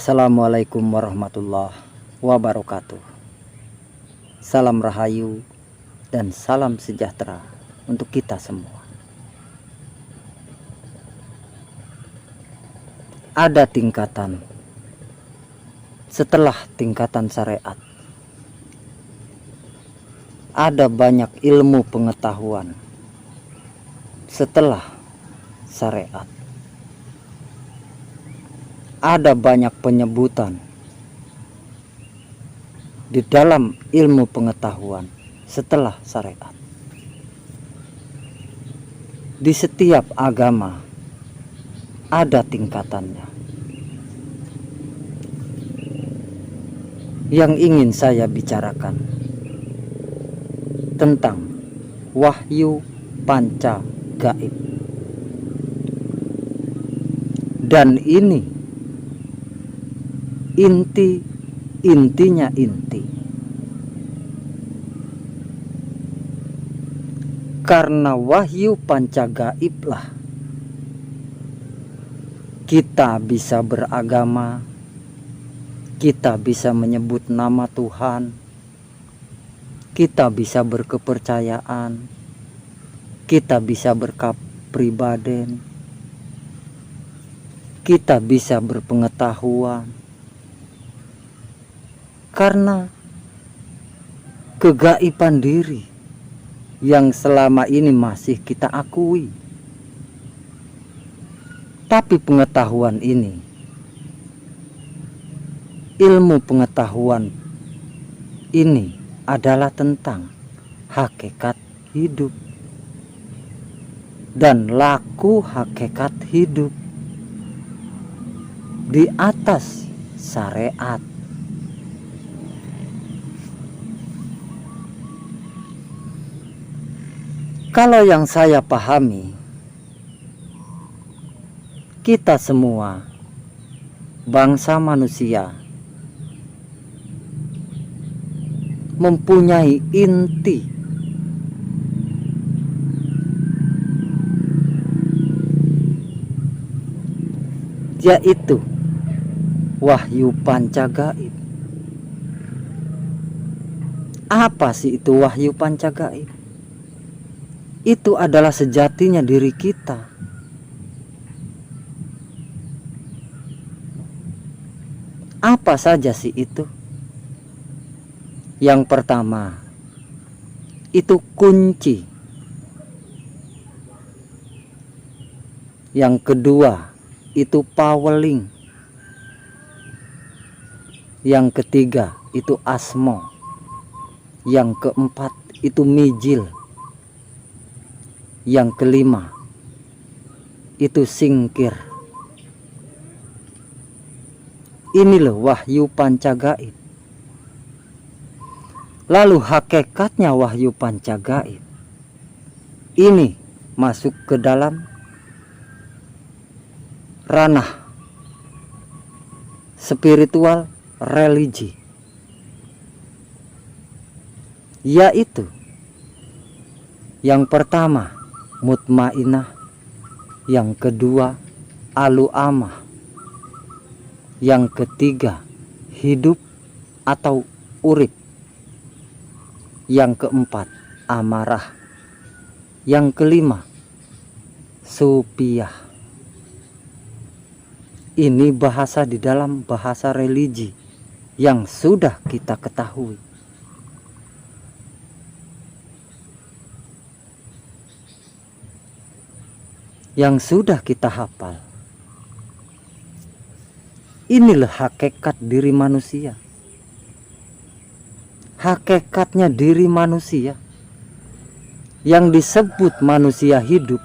Assalamualaikum warahmatullahi wabarakatuh. Salam rahayu dan salam sejahtera untuk kita semua. Ada tingkatan setelah tingkatan syariat. Ada banyak ilmu pengetahuan setelah syariat. Ada banyak penyebutan di dalam ilmu pengetahuan setelah syariat. Di setiap agama ada tingkatannya. Yang ingin saya bicarakan tentang wahyu panca gaib. Dan ini intinya inti. Karena wahyu panca gaiblah kita bisa beragama, kita bisa menyebut nama Tuhan, kita bisa berkepercayaan, kita bisa berkepribadian, kita bisa berpengetahuan. Karena kegaiban diri yang selama ini masih kita akui. Tapi pengetahuan ini, ilmu pengetahuan ini adalah tentang hakikat hidup dan laku hakikat hidup di atas syariat. Kalau yang saya pahami, kita semua bangsa manusia mempunyai inti, yaitu wahyu panca gaib. Apa sih itu wahyu panca gaib? Itu adalah sejatinya diri kita. Apa saja sih itu? Yang pertama, itu kunci. Yang kedua, itu paweling. Yang ketiga, itu asmo. Yang keempat, itu mijil. Yang kelima, itu singkir. Ini loh wahyu panca gaib. Lalu hakikatnya wahyu panca gaib ini masuk ke dalam ranah spiritual religi, yaitu yang pertama mutmainah, yang kedua alu'amah, yang ketiga hidup atau urip, yang keempat amarah, yang kelima supiyah. Ini bahasa di dalam bahasa religi yang sudah kita ketahui. Yang sudah kita hafal. Inilah hakikat diri manusia. Hakikatnya diri manusia yang disebut manusia hidup,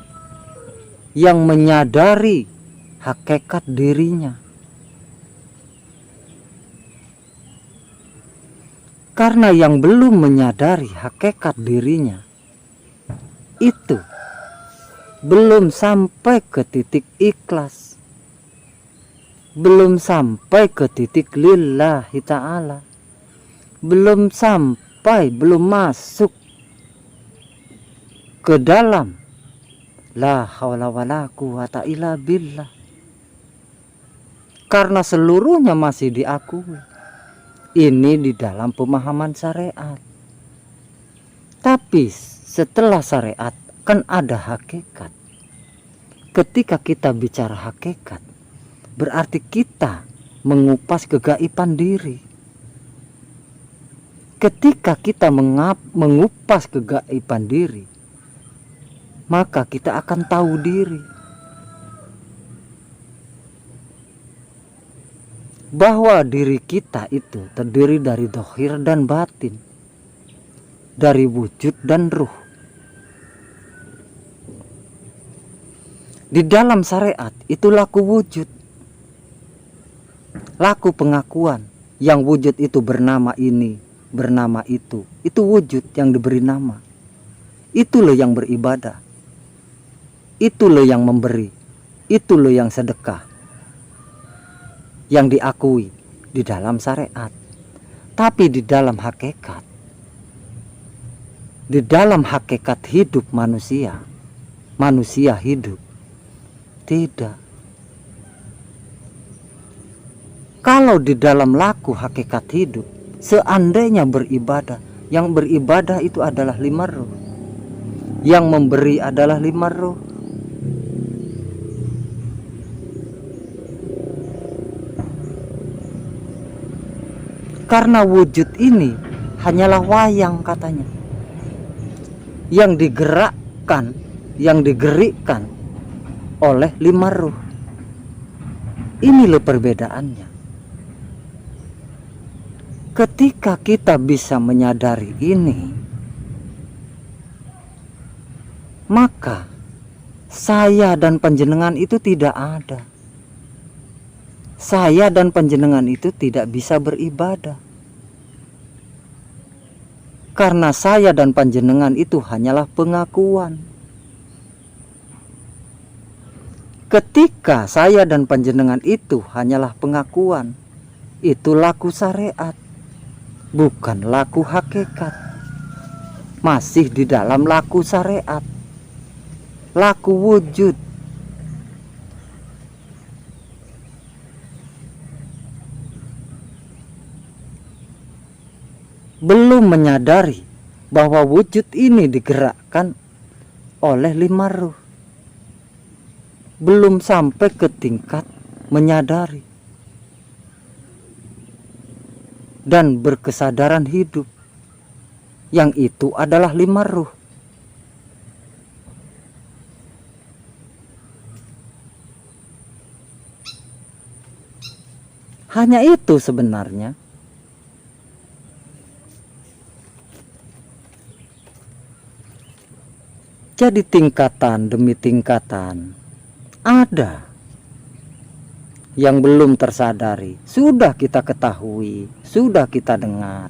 yang menyadari hakikat dirinya. Karena yang belum menyadari hakikat dirinya itu belum sampai ke titik ikhlas, belum sampai ke titik lillahi ta'ala, belum masuk ke dalam la haula wala quwata illa billah. karena seluruhnya masih diakui. Ini di dalam pemahaman syariat. Tapi setelah syariat kan ada hakikat. Ketika kita bicara hakikat, berarti kita mengupas kegaiban diri. Ketika kita mengupas kegaiban diri, maka kita akan tahu diri. Bahwa diri kita itu terdiri dari dohir dan batin, dari wujud dan ruh. Di dalam syariat itu laku wujud, laku pengakuan. Yang wujud itu bernama ini, bernama itu wujud yang diberi nama. Itu loh yang beribadah, itu loh yang memberi, itu loh yang sedekah, yang diakui di dalam syariat. Tapi di dalam hakikat, di dalam hakikat hidup manusia, manusia hidup, tidak. Kalau di dalam laku hakikat hidup, seandainya beribadah, yang beribadah itu adalah 5 roh, yang memberi adalah 5 roh. Karena wujud ini hanyalah wayang katanya, yang digerakkan, yang digerikkan oleh 5 roh. Ini loh perbedaannya. Ketika kita bisa menyadari ini, maka saya dan panjenengan itu tidak ada. Saya dan panjenengan itu tidak bisa beribadah. Karena saya dan panjenengan itu hanyalah pengakuan. Ketika saya dan panjenengan itu hanyalah pengakuan, itu laku syariat, bukan laku hakikat. Masih di dalam laku syariat, laku wujud. Belum menyadari bahwa wujud ini digerakkan oleh 5 roh. Belum sampai ke tingkat menyadari dan berkesadaran hidup, yang itu adalah 5 roh. Hanya itu sebenarnya. Jadi tingkatan demi tingkatan ada yang belum tersadari. Sudah kita ketahui, sudah kita dengar,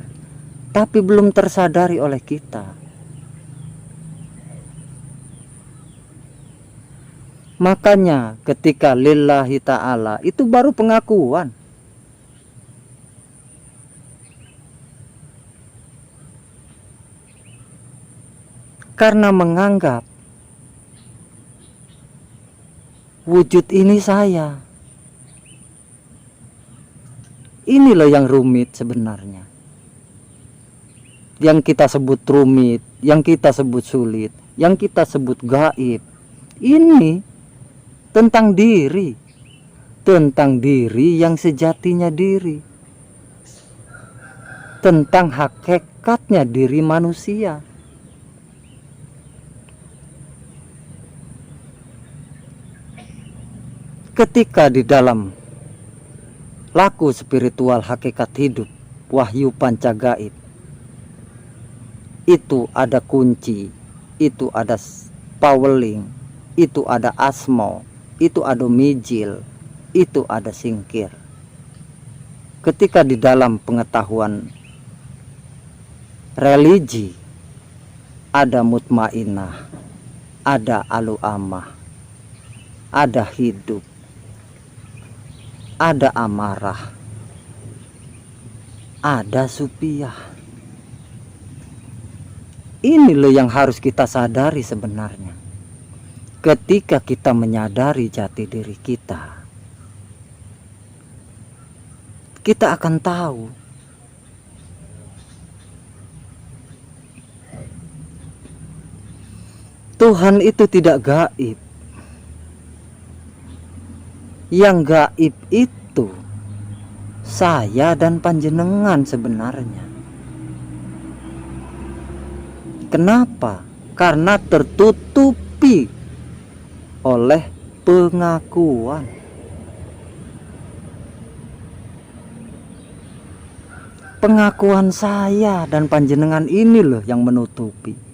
tapi belum tersadari oleh kita. Makanya ketika lillahi ta'ala itu baru pengakuan. Karena menganggap wujud ini saya. Inilah yang rumit sebenarnya. Yang kita sebut rumit, yang kita sebut sulit, yang kita sebut gaib. Ini tentang diri. Tentang diri yang sejatinya diri. Tentang hakikatnya diri manusia. Ketika di dalam laku spiritual hakikat hidup wahyu pancagaib, itu ada kunci, itu ada paweling, itu ada asmo, itu ada mijil, itu ada singkir. Ketika di dalam pengetahuan religi ada mutmainah, ada alu'amah, ada hidup, ada amarah, ada supiah. Ini loh yang harus kita sadari sebenarnya. Ketika kita menyadari jati diri kita, kita akan tahu Tuhan itu tidak gaib. Yang gaib itu saya dan panjenengan sebenarnya. Kenapa? Karena tertutupi oleh pengakuan. Pengakuan saya dan panjenengan ini loh yang menutupi.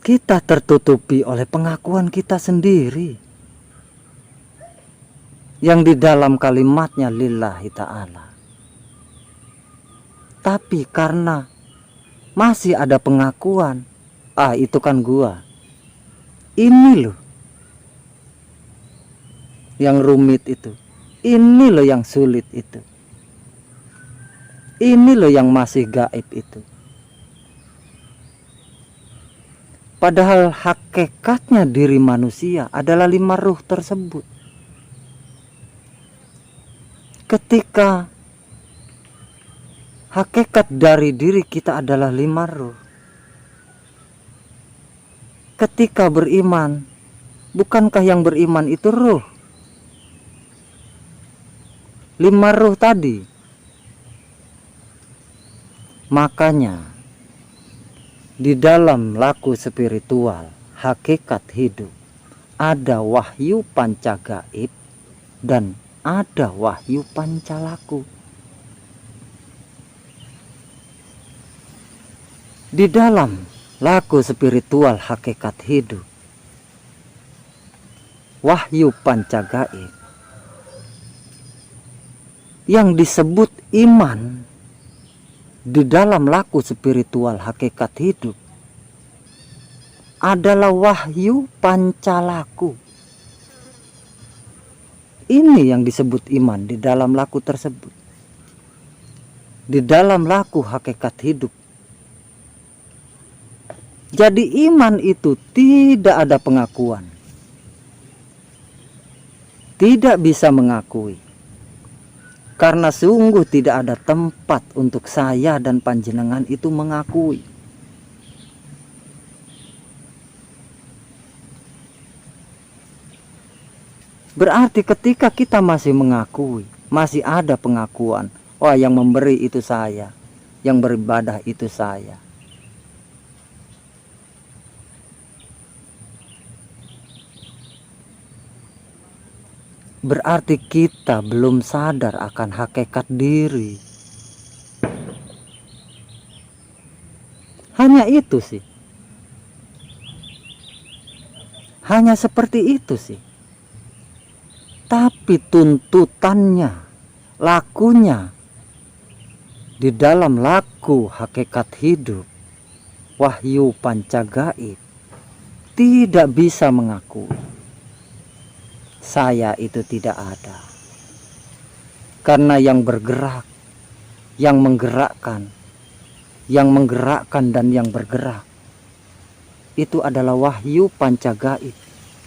Kita tertutupi oleh pengakuan kita sendiri yang di dalam kalimatnya lillahi ta'ala. Tapi karena masih ada pengakuan, itu kan gua. Ini loh yang rumit itu. Ini loh yang sulit itu. Ini loh yang masih gaib itu. Padahal hakikatnya diri manusia adalah 5 ruh tersebut. Ketika hakikat dari diri kita adalah 5 ruh, ketika beriman, bukankah yang beriman itu ruh? 5 ruh tadi. Makanya di dalam laku spiritual hakikat hidup ada wahyu panca gaib dan ada wahyu panca laku. Di dalam laku spiritual hakikat hidup wahyu panca gaib yang disebut iman, di dalam laku spiritual hakikat hidup adalah wahyu pancalaku. Ini yang disebut iman di dalam laku tersebut. Di dalam laku hakikat hidup. Jadi iman itu tidak ada pengakuan. Tidak bisa mengakui. Karena sungguh tidak ada tempat untuk saya dan panjenengan itu mengakui. Berarti ketika kita masih mengakui, masih ada pengakuan, wah yang memberi itu saya, yang beribadah itu saya. Berarti kita belum sadar akan hakikat diri. Hanya itu sih. Hanya seperti itu sih. Tapi tuntutannya, lakunya di dalam laku hakikat hidup, wahyu panca gaib, tidak bisa mengakui saya itu tidak ada. Karena yang bergerak, yang menggerakkan dan yang bergerak itu adalah wahyu panca gaib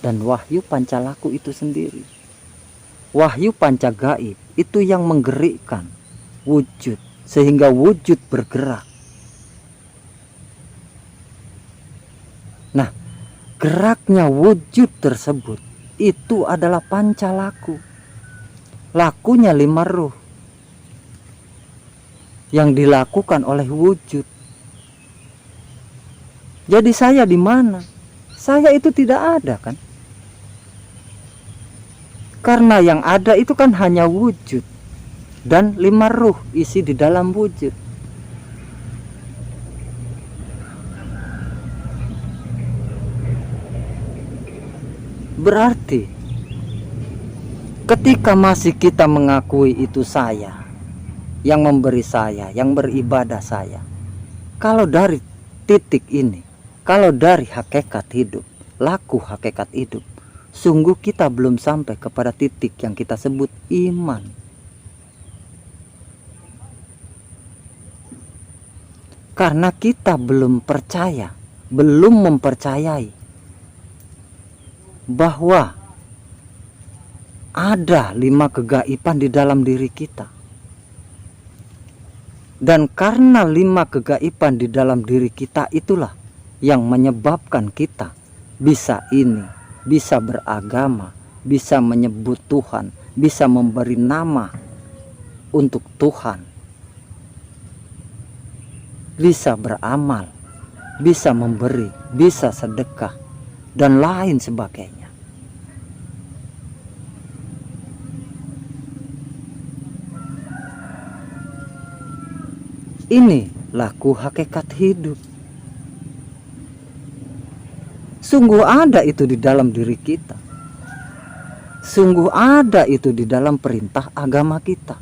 dan wahyu panca laku itu sendiri. Wahyu panca gaib itu yang menggerakkan wujud sehingga wujud bergerak. Nah, geraknya wujud tersebut itu adalah panca laku. Lakunya 5 ruh yang dilakukan oleh wujud. Jadi saya di mana? Saya itu tidak ada kan? Karena yang ada itu kan hanya wujud dan 5 ruh isi di dalam wujud. Berarti ketika masih kita mengakui itu saya, yang memberi saya, yang beribadah saya, kalau dari titik ini, kalau dari hakikat hidup, laku hakikat hidup, sungguh kita belum sampai kepada titik yang kita sebut iman. Karena kita belum percaya, belum mempercayai bahwa ada 5 kegaiban di dalam diri kita. Dan karena 5 kegaiban di dalam diri kita itulah yang menyebabkan kita bisa ini, bisa beragama, bisa menyebut Tuhan, bisa memberi nama untuk Tuhan, bisa beramal, bisa memberi, bisa sedekah, dan lain sebagainya. Ini laku hakikat hidup. Sungguh ada itu di dalam diri kita. Sungguh ada itu di dalam perintah agama kita.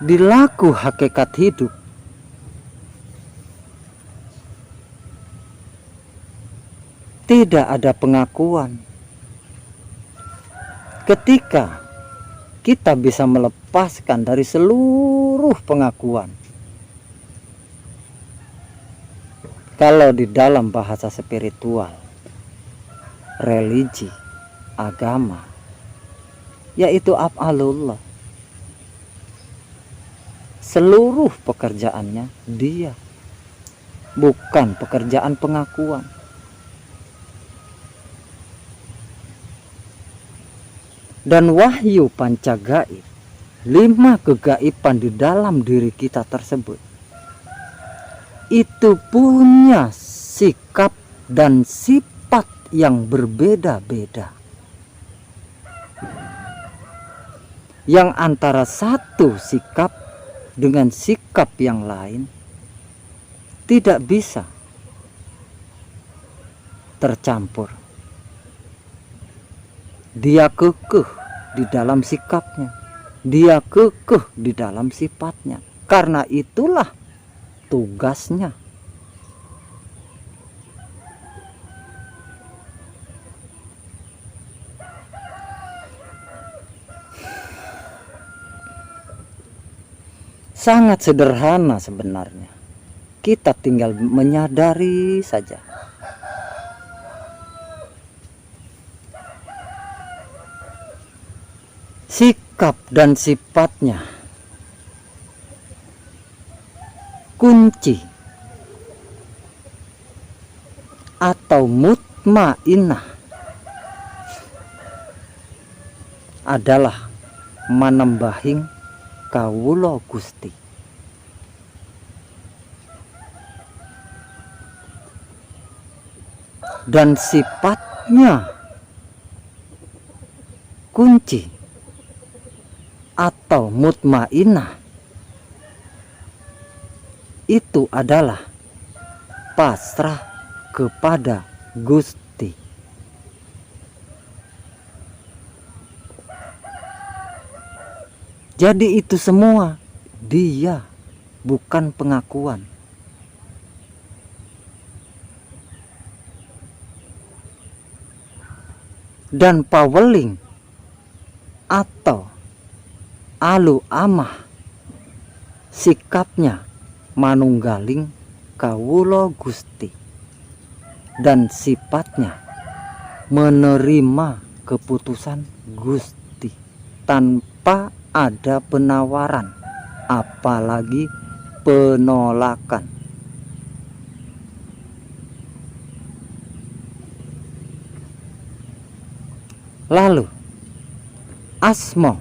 Di laku hakikat hidup tidak ada pengakuan. Ketika kita bisa melepaskan dari seluruh pengakuan, kalau di dalam bahasa spiritual, religi, agama, yaitu af'alullah, seluruh pekerjaannya Dia, bukan pekerjaan pengakuan. Dan wahyu pancagaib, 5 kegaiban di dalam diri kita tersebut, itu punya sikap dan sifat yang berbeda-beda, yang antara satu sikap dengan sikap yang lain tidak bisa tercampur. Dia kekeh di dalam sikapnya, dia kekeh di dalam sifatnya. Karena itulah tugasnya. Sangat sederhana sebenarnya. Kita tinggal menyadari saja. Sikap dan sifatnya kunci atau mutmainah adalah manembahing kawula Gusti. Dan sifatnya kunci atau mutmainah itu adalah pasrah kepada Gusti. Jadi itu semua Dia, bukan pengakuan. Dan paweling atau alu amah sikapnya manunggaling kawula Gusti, dan sifatnya menerima keputusan Gusti tanpa ada penawaran apalagi penolakan. Lalu asma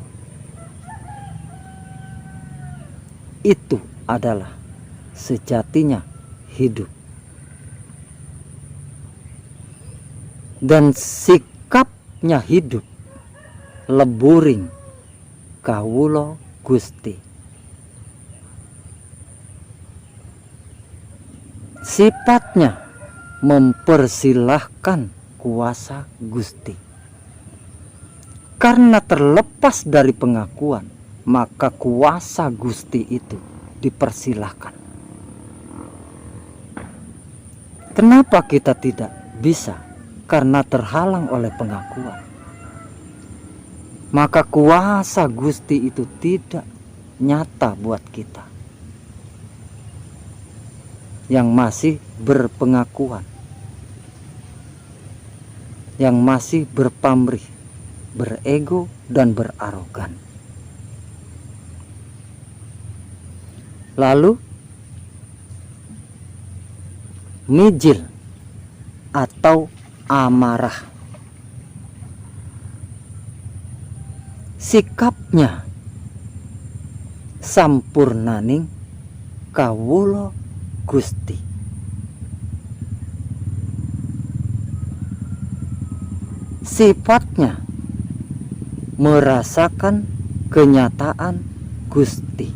itu adalah sejatinya hidup, dan sikapnya hidup leburing kawula Gusti. Sifatnya mempersilahkan kuasa Gusti. Karena terlepas dari pengakuan, maka kuasa Gusti itu dipersilahkan. Kenapa kita tidak bisa? Karena terhalang oleh pengakuan. maka kuasa Gusti itu tidak nyata buat kita yang masih berpengakuan, yang masih berpamrih, berego dan berarogan. Lalu mijil atau amarah, sikapnya sampurnaning kawula Gusti. Sifatnya merasakan kenyataan Gusti.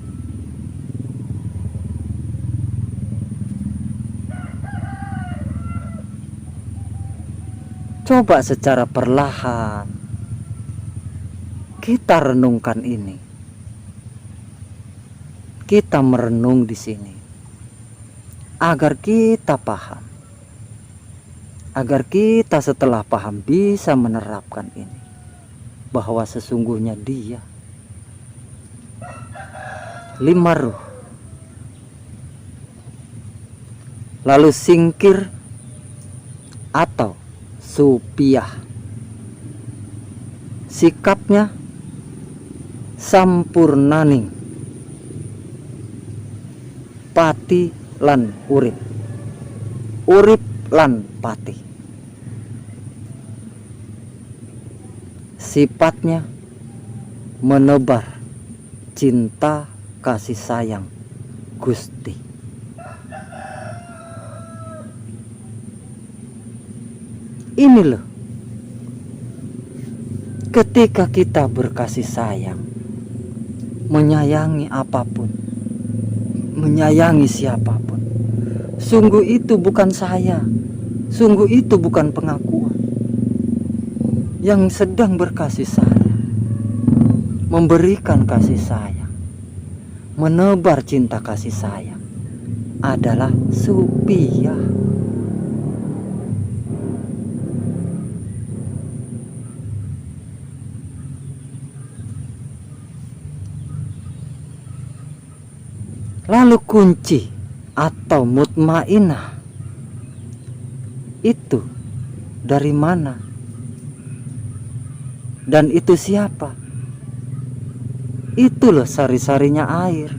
Coba secara perlahan kita renungkan ini. Kita merenung di sini agar kita paham, agar kita setelah paham bisa menerapkan ini, bahwa sesungguhnya Dia lima ruh. Lalu singkir atau supiah, sikapnya sampurnaning pati lan urip, urip lan pati. Sifatnya menebar cinta kasih sayang Gusti. Ini loh, ketika kita berkasih sayang, menyayangi apapun, menyayangi siapapun, sungguh itu bukan saya, sungguh itu bukan pengakuan. Yang sedang berkasih sayang, memberikan kasih sayang, menebar cinta kasih sayang adalah supiah. Lalu kunci atau mutmainah itu dari mana? Dan itu siapa? Itu loh sari-sarinya air.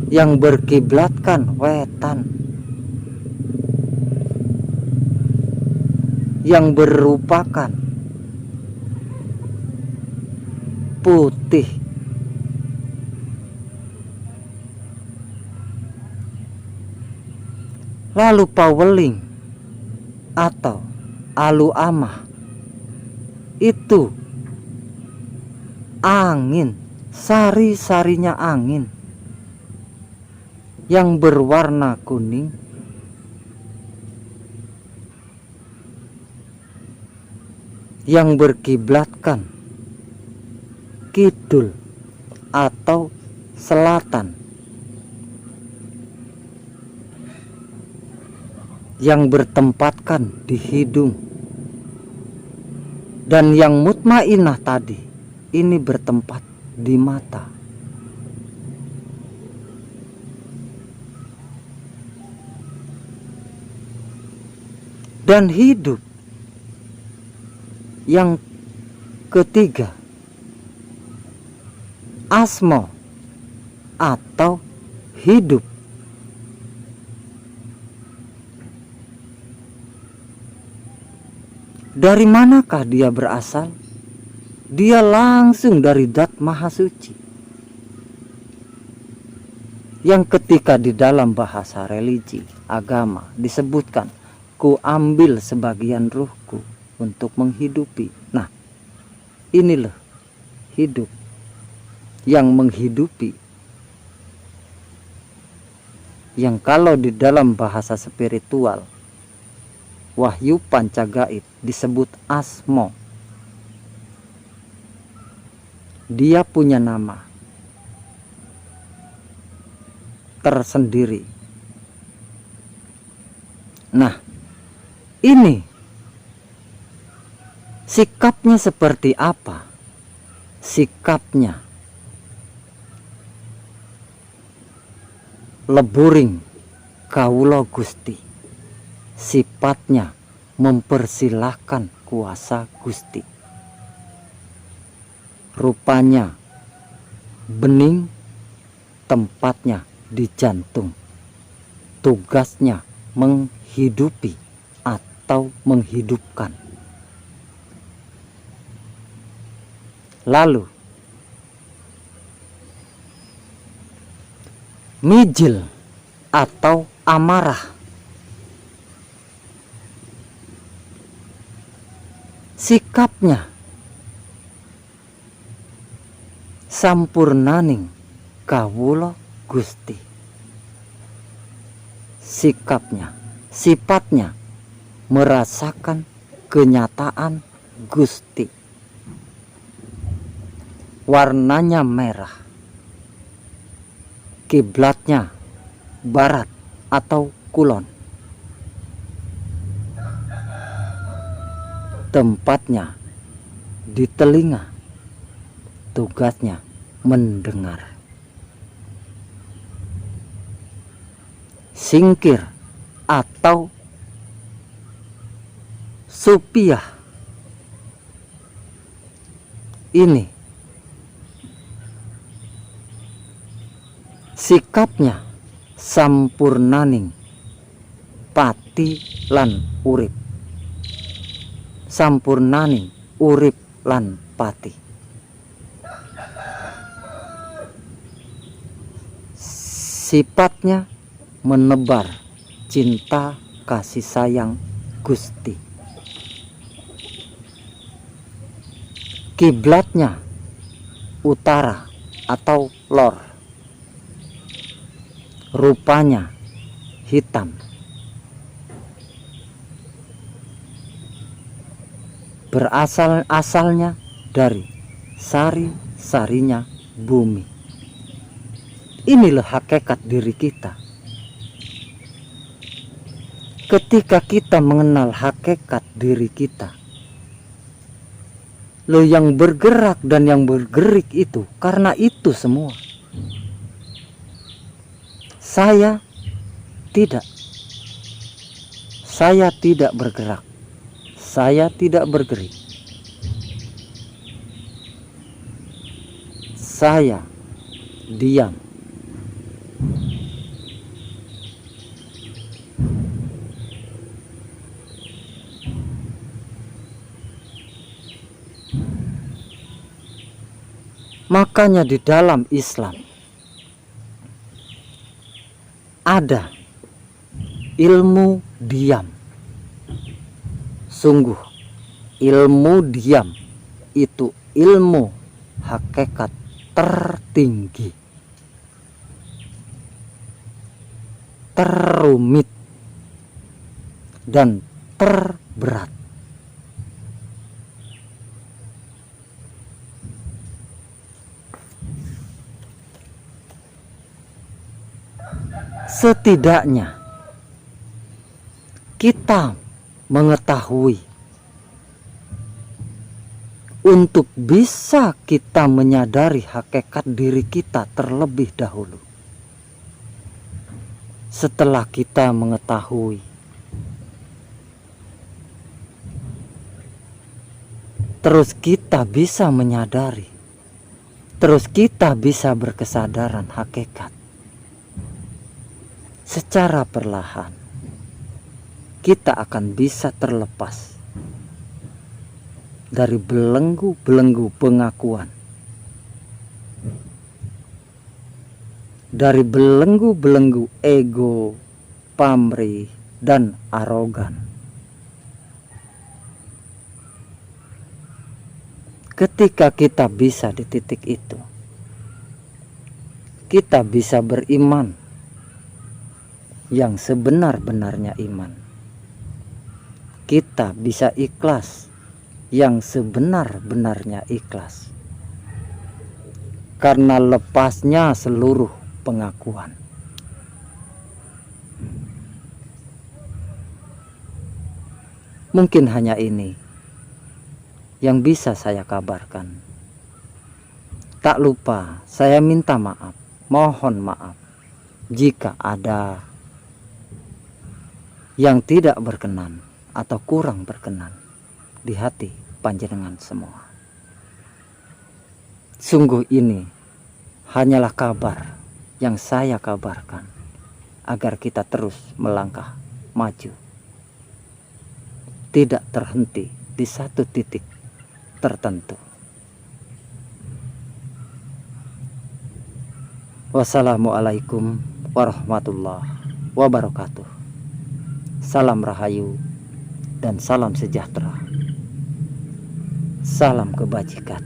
Yang berkiblatkan wetan, yang berupakan putih. Lalu paweling atau alu amah itu angin, sari-sarinya angin yang berwarna kuning, yang berkiblatkan kidul atau selatan, yang bertempatkan di hidung, dan yang mutmainah tadi ini bertempat di mata. Dan hidup yang ketiga, asmo atau hidup. Dari manakah dia berasal? Dia langsung dari Dat Maha Suci, yang ketika di dalam bahasa religi agama disebutkan, ku ambil sebagian ruhku untuk menghidupi. Nah, inilah hidup yang menghidupi, yang kalau di dalam bahasa spiritual Wahyu Pancagaib disebut asmo. Dia punya nama, tersendiri. Nah, ini sikapnya seperti apa? Sikapnya leburing kawula Gusti, sifatnya mempersilahkan kuasa Gusti. Rupanya bening, tempatnya di jantung, tugasnya menghidupi atau menghidupkan. Lalu mijil atau amarah, sikapnya sampurnaning kawula Gusti. Sikapnya, sifatnya merasakan kenyataan Gusti. Warnanya merah, kiblatnya barat atau kulon, tempatnya di telinga, tugasnya mendengar. Singkir atau supiah, ini sikapnya sampurnaning pati lan urip, sampurnaning urip lan pati. Sifatnya menebar cinta kasih sayang Gusti. Kiblatnya utara atau lor, rupanya hitam, asalnya dari sari-sarinya bumi. Inilah hakikat diri kita. Ketika kita mengenal hakikat diri kita, lo yang bergerak dan yang bergerik itu karena itu semua. Saya tidak bergerak, saya tidak bergerik, saya diam. Makanya di dalam Islam ada ilmu diam. Sungguh ilmu diam itu ilmu hakikat tertinggi, terumit dan terberat. Setidaknya kita mengetahui untuk bisa kita menyadari hakikat diri kita terlebih dahulu. Setelah kita mengetahui, terus kita bisa menyadari, terus kita bisa berkesadaran hakikat. Secara perlahan kita akan bisa terlepas dari belenggu-belenggu pengakuan, dari belenggu-belenggu ego, pamrih, dan arogan. Ketika kita bisa di titik itu, kita bisa beriman yang sebenar-benarnya iman. Kita bisa ikhlas yang sebenar-benarnya ikhlas, karena lepasnya seluruh pengakuan. Mungkin hanya ini yang bisa saya kabarkan. Tak lupa saya minta maaf, mohon maaf jika ada yang tidak berkenan atau kurang berkenan di hati panjenengan semua. Sungguh ini hanyalah kabar yang saya kabarkan agar kita terus melangkah maju, tidak terhenti di satu titik tertentu. Wassalamualaikum warahmatullahi wabarakatuh. Salam rahayu dan salam sejahtera. Salam kebajikan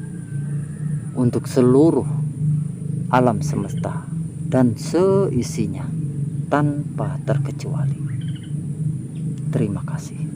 untuk seluruh alam semesta dan seisinya tanpa terkecuali. Terima kasih.